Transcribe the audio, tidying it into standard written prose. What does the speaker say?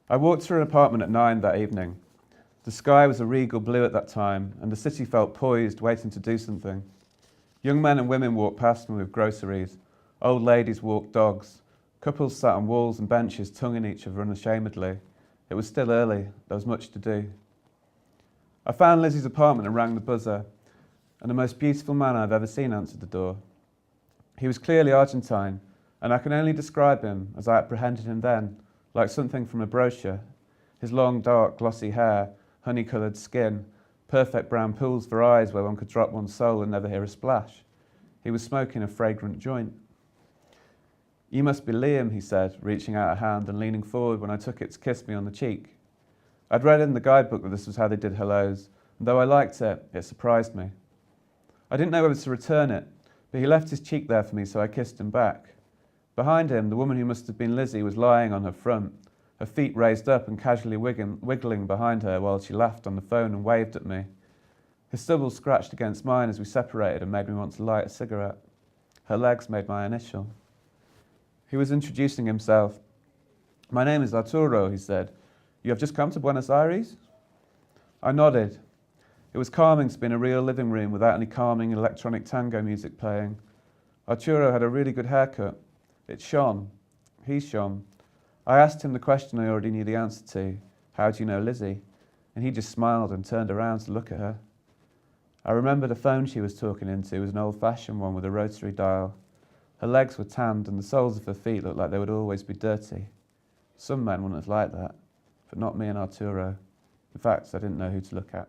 I walked through an apartment at 9 that evening. The sky was a regal blue at that time, and the city felt poised, waiting to do something. Young men and women walked past me with groceries. Old ladies walked dogs. Couples sat on walls and benches, tonguing each other unashamedly. It was still early. There was much to do. I found Lizzie's apartment and rang the buzzer, and the most beautiful man I've ever seen answered the door. He was clearly Argentine, and I can only describe him, as I apprehended him then, like something from a brochure. His long, dark, glossy hair, honey-coloured skin, perfect brown pools for eyes where one could drop one's soul and never hear a splash. He was smoking a fragrant joint. "You must be Liam," he said, reaching out a hand and leaning forward when I took it to kiss me on the cheek. I'd read in the guidebook that this was how they did hellos, and though I liked it, it surprised me. I didn't know whether to return it, but he left his cheek there for me, so I kissed him back. Behind him, the woman who must have been Lizzie was lying on her front, her feet raised up and casually wiggling behind her while she laughed on the phone and waved at me. His stubble scratched against mine as we separated and made me want to light a cigarette. Her legs made my initial. He was introducing himself. "My name is Arturo," he said. "You have just come to Buenos Aires?" I nodded. It was calming to be in a real living room without any calming electronic tango music playing. Arturo had a really good haircut. It shone. He shone. I asked him the question I already knew the answer to. "How do you know Lizzie?" And he just smiled and turned around to look at her. I remember the phone she was talking into was an old-fashioned one with a rotary dial. Her legs were tanned and the soles of her feet looked like they would always be dirty. Some men wouldn't have liked that, but not me and Arturo. In fact, I didn't know who to look at.